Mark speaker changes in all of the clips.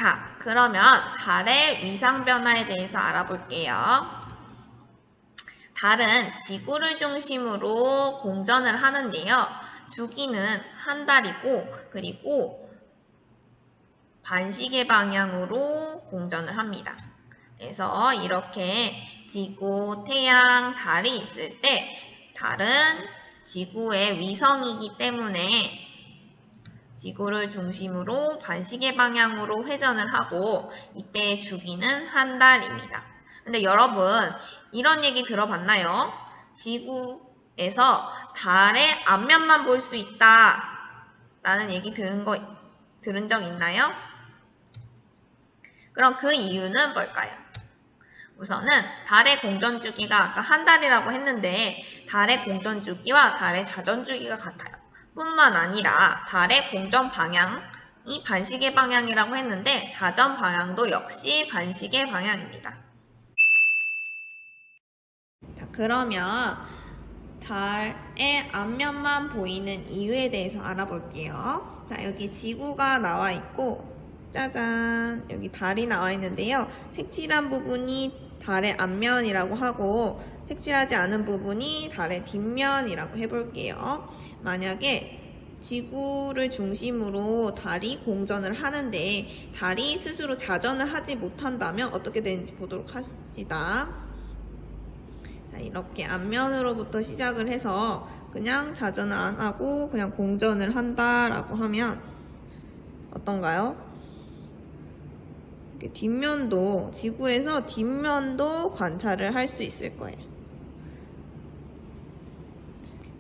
Speaker 1: 자, 그러면 달의 위상 변화에 대해서 알아볼게요. 달은 지구를 중심으로 공전을 하는데요. 주기는 한 달이고, 그리고 반시계 방향으로 공전을 합니다. 그래서 이렇게 지구, 태양, 달이 있을 때 달은 지구의 위성이기 때문에 지구를 중심으로 반시계 방향으로 회전을 하고 이때의 주기는 한 달입니다. 근데 여러분 이런 얘기 들어봤나요? 지구에서 달의 앞면만 볼 수 있다 라는 얘기 들은 적 있나요? 그럼 그 이유는 뭘까요? 우선은 달의 공전주기가 아까 한 달이라고 했는데 달의 공전주기와 달의 자전주기가 같아요. 뿐만 아니라 달의 공전 방향이 반시계 방향이라고 했는데 자전 방향도 역시 반시계 방향입니다. 자, 그러면 달의 앞면만 보이는 이유에 대해서 알아볼게요. 자, 여기 지구가 나와 있고 짜잔 여기 달이 나와 있는데요. 색칠한 부분이 달의 앞면이라고 하고 색칠하지 않은 부분이 달의 뒷면이라고 해볼게요. 만약에 지구를 중심으로 달이 공전을 하는데 달이 스스로 자전을 하지 못한다면 어떻게 되는지 보도록 합시다. 자, 이렇게 앞면으로부터 시작을 해서 그냥 자전을 안 하고 그냥 공전을 한다라고 하면 어떤가요? 뒷면도 지구에서 뒷면도 관찰을 할 수 있을 거예요.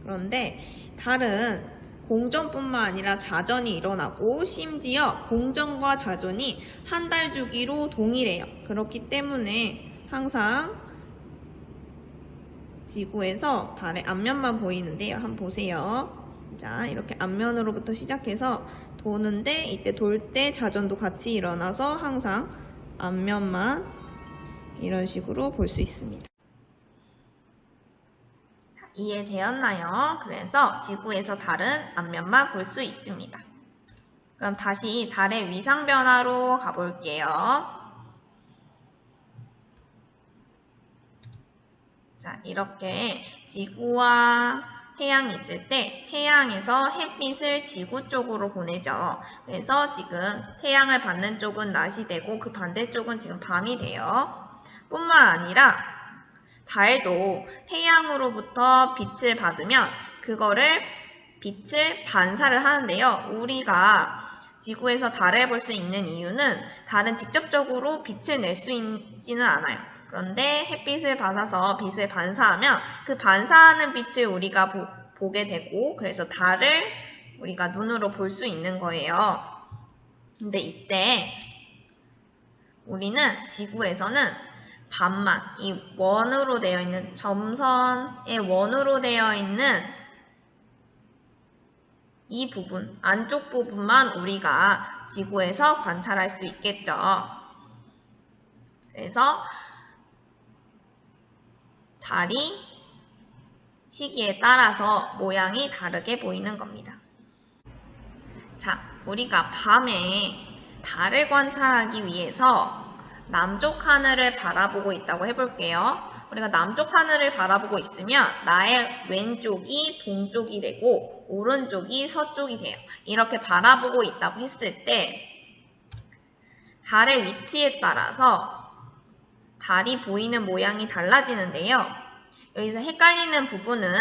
Speaker 1: 그런데 달은 공전뿐만 아니라 자전이 일어나고 심지어 공전과 자전이 한 달 주기로 동일해요. 그렇기 때문에 항상 지구에서 달의 앞면만 보이는데요. 한번 보세요. 자, 이렇게 앞면으로부터 시작해서 도는데 이때 돌 때 자전도 같이 일어나서 항상 앞면만 이런 식으로 볼 수 있습니다. 자, 이해되었나요? 그래서 지구에서 달은 앞면만 볼 수 있습니다. 그럼 다시 달의 위상 변화로 가볼게요. 자, 이렇게 지구와 태양이 있을 때 태양에서 햇빛을 지구 쪽으로 보내죠. 그래서 지금 태양을 받는 쪽은 낮이 되고 그 반대쪽은 지금 밤이 돼요. 뿐만 아니라 달도 태양으로부터 빛을 받으면 그거를 빛을 반사를 하는데요. 우리가 지구에서 달을 볼 수 있는 이유는 달은 직접적으로 빛을 낼 수 있지는 않아요. 그런데 햇빛을 받아서 빛을 반사하면 그 반사하는 빛을 우리가 보게 되고 그래서 달을 우리가 눈으로 볼 수 있는 거예요. 근데 이때 우리는 지구에서는 반만, 이 원으로 되어 있는 점선의 원으로 되어 있는 이 부분, 안쪽 부분만 우리가 지구에서 관찰할 수 있겠죠. 그래서 달이 시기에 따라서 모양이 다르게 보이는 겁니다. 자, 우리가 밤에 달을 관찰하기 위해서 남쪽 하늘을 바라보고 있다고 해볼게요. 우리가 남쪽 하늘을 바라보고 있으면 나의 왼쪽이 동쪽이 되고 오른쪽이 서쪽이 돼요. 이렇게 바라보고 있다고 했을 때 달의 위치에 따라서 달이 보이는 모양이 달라지는데요. 여기서 헷갈리는 부분은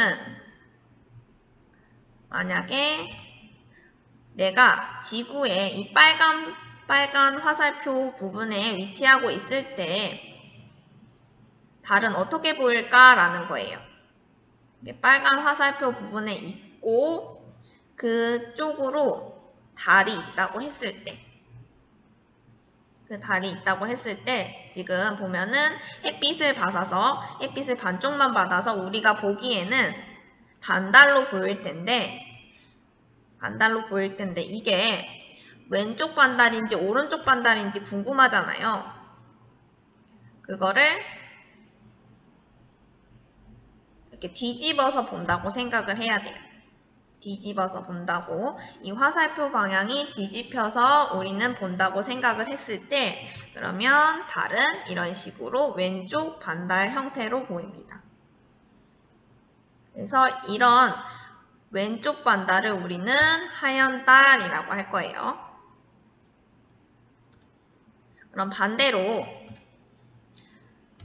Speaker 1: 만약에 내가 지구에 이 빨간 화살표 부분에 위치하고 있을 때 달은 어떻게 보일까라는 거예요. 빨간 화살표 부분에 있고 그쪽으로 달이 있다고 했을 때 그 달이 있다고 했을 때 지금 보면은 햇빛을 받아서 햇빛을 반쪽만 받아서 우리가 보기에는 반달로 보일 텐데 이게 왼쪽 반달인지 오른쪽 반달인지 궁금하잖아요. 그거를 이렇게 뒤집어서 본다고 생각을 해야 돼요. 뒤집어서 본다고. 이 화살표 방향이 뒤집혀서 우리는 본다고 생각을 했을 때 그러면 달은 이런 식으로 왼쪽 반달 형태로 보입니다. 그래서 이런 왼쪽 반달을 우리는 하얀 달이라고 할 거예요. 그럼 반대로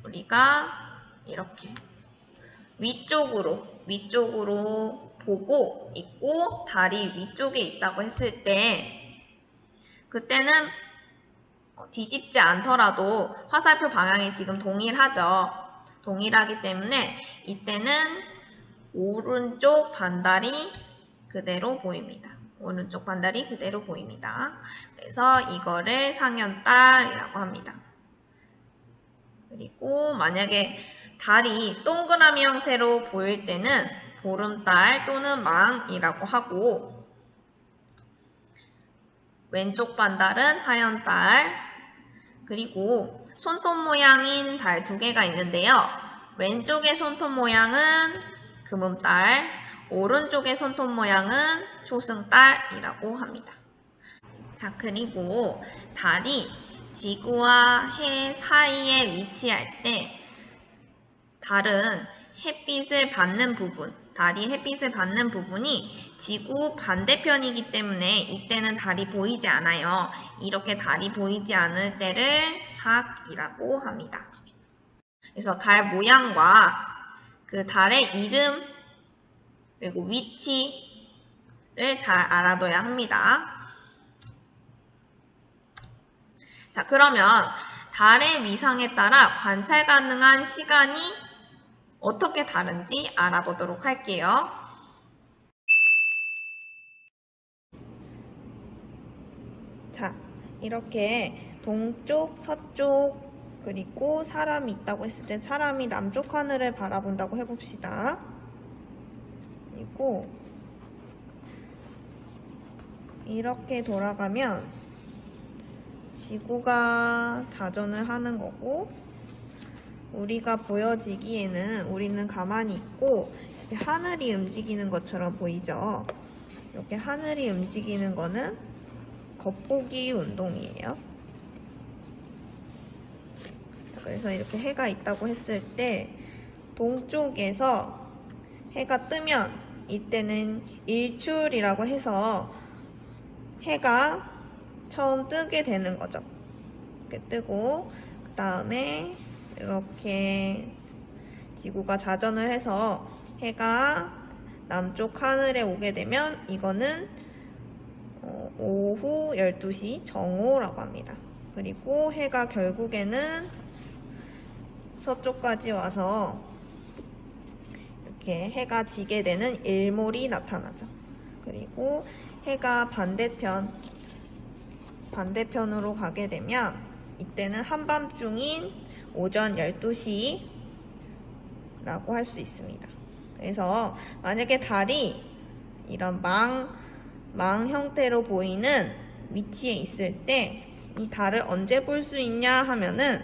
Speaker 1: 우리가 이렇게 위쪽으로 보고 있고 달이 위쪽에 있다고 했을 때 그때는 뒤집지 않더라도 화살표 방향이 지금 동일하죠. 동일하기 때문에 이때는 오른쪽 반달이 그대로 보입니다. 오른쪽 반달이 그대로 보입니다. 그래서 이거를 상현달이라고 합니다. 그리고 만약에 달이 동그라미 형태로 보일 때는 보름달 또는 망이라고 하고 왼쪽 반달은 하얀달 그리고 손톱 모양인 달 두 개가 있는데요. 왼쪽의 손톱 모양은 금음달, 오른쪽의 손톱 모양은 초승달이라고 합니다. 자, 그리고 달이 지구와 해 사이에 위치할 때 달은 햇빛을 받는 부분, 달이 햇빛을 받는 부분이 지구 반대편이기 때문에 이때는 달이 보이지 않아요. 이렇게 달이 보이지 않을 때를 sak이라고 합니다. 그래서 달 모양과 그 달의 이름 그리고 위치를 잘 알아둬야 합니다. 자, 그러면 달의 위상에 따라 관찰 가능한 시간이 어떻게 다른지 알아보도록 할게요. 자, 이렇게 동쪽, 서쪽, 그리고 사람이 있다고 했을 때 사람이 남쪽 하늘을 바라본다고 해봅시다. 그리고 이렇게 돌아가면 지구가 자전을 하는 거고 우리가 보여지기에는 우리는 가만히 있고 이렇게 하늘이 움직이는 것처럼 보이죠. 이렇게 하늘이 움직이는 거는 겉보기 운동이에요. 그래서 이렇게 해가 있다고 했을 때 동쪽에서 해가 뜨면 이때는 일출이라고 해서 해가 처음 뜨게 되는 거죠. 이렇게 뜨고 그 다음에 이렇게 지구가 자전을 해서 해가 남쪽 하늘에 오게 되면 이거는 오후 12시 정오라고 합니다. 그리고 해가 결국에는 서쪽까지 와서 이렇게 해가 지게 되는 일몰이 나타나죠. 그리고 해가 반대편으로 가게 되면 이때는 한밤중인 오전 12시라고 할 수 있습니다. 그래서 만약에 달이 이런 망 형태로 보이는 위치에 있을 때 이 달을 언제 볼 수 있냐 하면은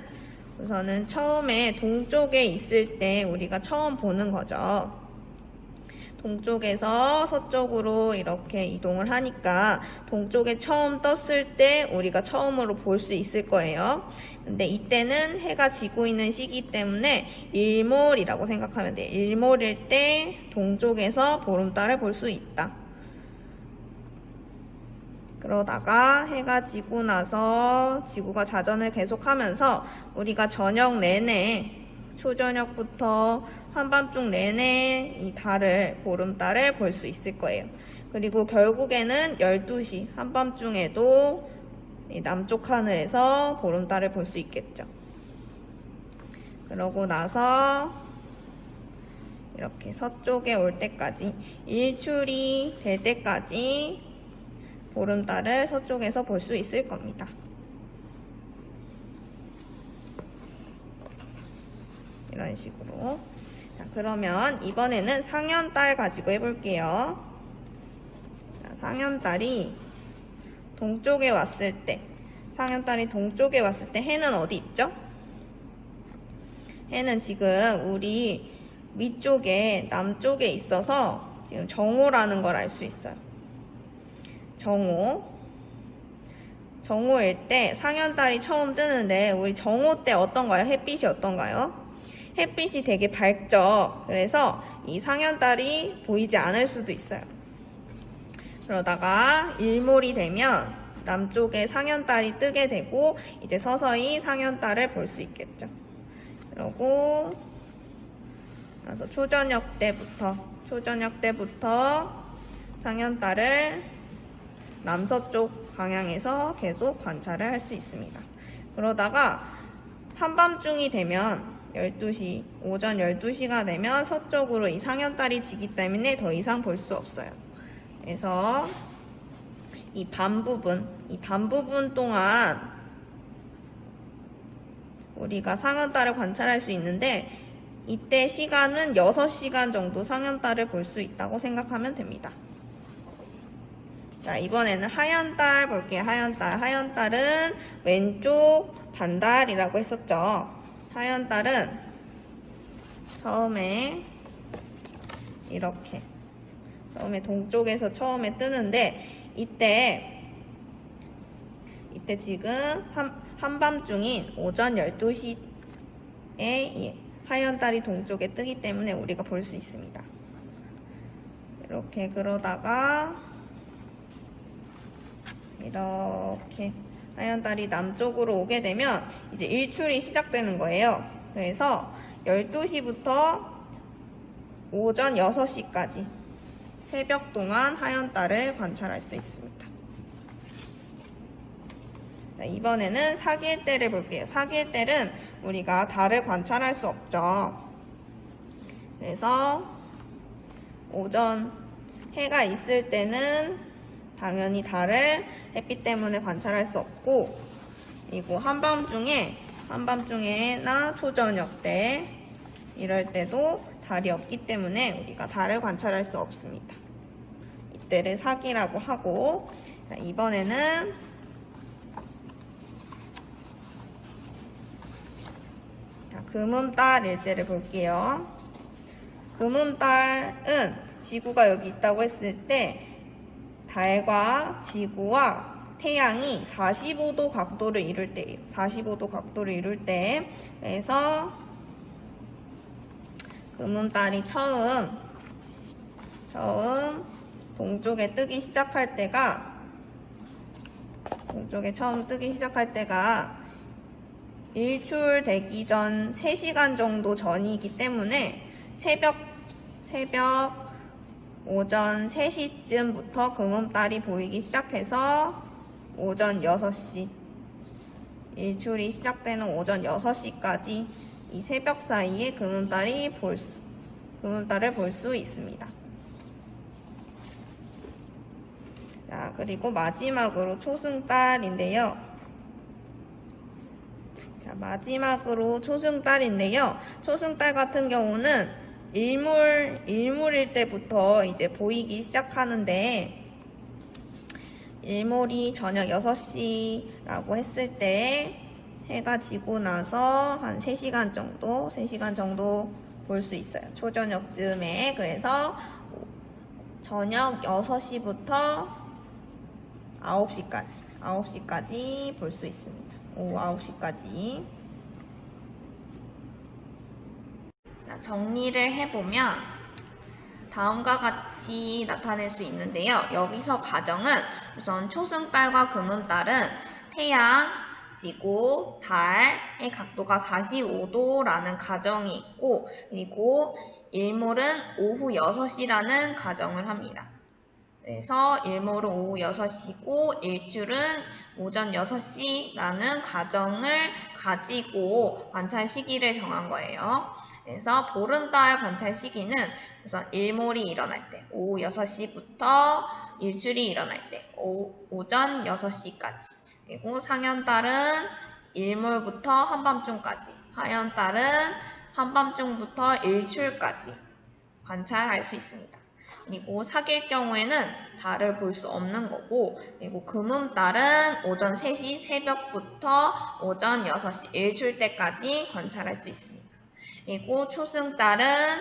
Speaker 1: 우선은 처음에 동쪽에 있을 때 우리가 처음 보는 거죠. 동쪽에서 서쪽으로 이렇게 이동을 하니까 동쪽에 처음 떴을 때 우리가 처음으로 볼 수 있을 거예요. 근데 이때는 해가 지고 있는 시기 때문에 일몰이라고 생각하면 돼요. 일몰일 때 동쪽에서 보름달을 볼 수 있다. 그러다가 해가 지고 나서 지구가 자전을 계속하면서 우리가 저녁 내내 초저녁부터 한밤중 내내 이 달을 보름달을 볼 수 있을 거예요. 그리고 결국에는 12시 한밤중에도 이 남쪽 하늘에서 보름달을 볼 수 있겠죠. 그러고 나서 이렇게 서쪽에 올 때까지 일출이 될 때까지 보름달을 서쪽에서 볼 수 있을 겁니다. 이런 식으로. 자, 그러면 이번에는 상현달 가지고 해볼게요. 자, 상현달이 동쪽에 왔을 때 해는 어디 있죠? 해는 지금 우리 위쪽에 남쪽에 있어서 지금 정오라는 걸 알 수 있어요. 정오일 때 상현달이 처음 뜨는데 우리 정오 때 어떤가요? 햇빛이 어떤가요? 햇빛이 되게 밝죠. 그래서 이 상현달이 보이지 않을 수도 있어요. 그러다가 일몰이 되면 남쪽에 상현달이 뜨게 되고 이제 서서히 상현달을 볼 수 있겠죠. 그리고 나서 초저녁 때부터 상현달을 남서쪽 방향에서 계속 관찰을 할 수 있습니다. 그러다가 한밤중이 되면 오전 12시가 되면 서쪽으로 이 상현달이 지기 때문에 더 이상 볼 수 없어요. 그래서 이 밤 부분 동안 우리가 상현달을 관찰할 수 있는데 이때 시간은 6시간 정도 상현달을 볼 수 있다고 생각하면 됩니다. 자, 이번에는 하얀달 볼게요. 하얀달은 왼쪽 반달이라고 했었죠. 하얀달은 처음에 이렇게 동쪽에서 처음에 뜨는데 이때 지금 한밤중인 오전 12시에 이 하얀달이 동쪽에 뜨기 때문에 우리가 볼 수 있습니다. 이렇게 그러다가 이렇게 하얀달이 남쪽으로 오게 되면 이제 일출이 시작되는 거예요. 그래서 12시부터 오전 6시까지 새벽 동안 하얀달을 관찰할 수 있습니다. 자, 이번에는 사길대를 볼게요. 사길대는 우리가 달을 관찰할 수 없죠. 그래서 오전 해가 있을 때는 당연히 달을 햇빛 때문에 관찰할 수 없고, 그리고 한밤중에나 초저녁 때 이럴 때도 달이 없기 때문에 우리가 달을 관찰할 수 없습니다. 이때를 사기라고 하고, 자, 이번에는 금음달 일대를 볼게요. 금음달은 지구가 여기 있다고 했을 때 달과 지구와 태양이 45도 각도를 이룰 때예요. 45도 각도를 이룰 때. 그래서 금음달이 처음 동쪽에 뜨기 시작할 때가 일출되기 전 3시간 정도 전이기 때문에 새벽 오전 3시쯤부터 금음달이 보이기 시작해서 오전 6시, 일출이 시작되는 오전 6시까지 이 새벽 사이에 금음달을 볼 수 있습니다. 자, 그리고 마지막으로 초승달인데요. 초승달 같은 경우는 일몰일 때부터 이제 보이기 시작하는데, 일몰이 저녁 6시라고 했을 때 해가 지고 나서 한 3시간 정도 볼 수 있어요. 초저녁쯤에. 그래서 저녁 6시부터 9시까지 볼 수 있습니다. 오후 9시까지. 자, 정리를 해보면 다음과 같이 나타낼 수 있는데요. 여기서 가정은 우선 초승달과 금음달은 태양, 지구, 달의 각도가 45도라는 가정이 있고, 그리고 일몰은 오후 6시라는 가정을 합니다. 그래서 일몰은 오후 6시고 일출은 오전 6시라는 가정을 가지고 관찰 시기를 정한 거예요. 그래서 보름달 관찰 시기는 우선 일몰이 일어날 때 오후 6시부터 일출이 일어날 때 오전 6시까지, 그리고 상현달은 일몰부터 한밤중까지, 하얀달은 한밤중부터 일출까지 관찰할 수 있습니다. 그리고 사귈 경우에는 달을 볼 수 없는 거고, 그리고 금음달은 오전 3시 새벽부터 오전 6시 일출 때까지 관찰할 수 있습니다. 그리고 초승달은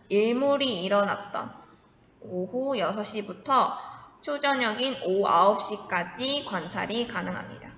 Speaker 1: 일몰이 일어났던 오후 6시부터 초저녁인 오후 9시까지 관찰이 가능합니다.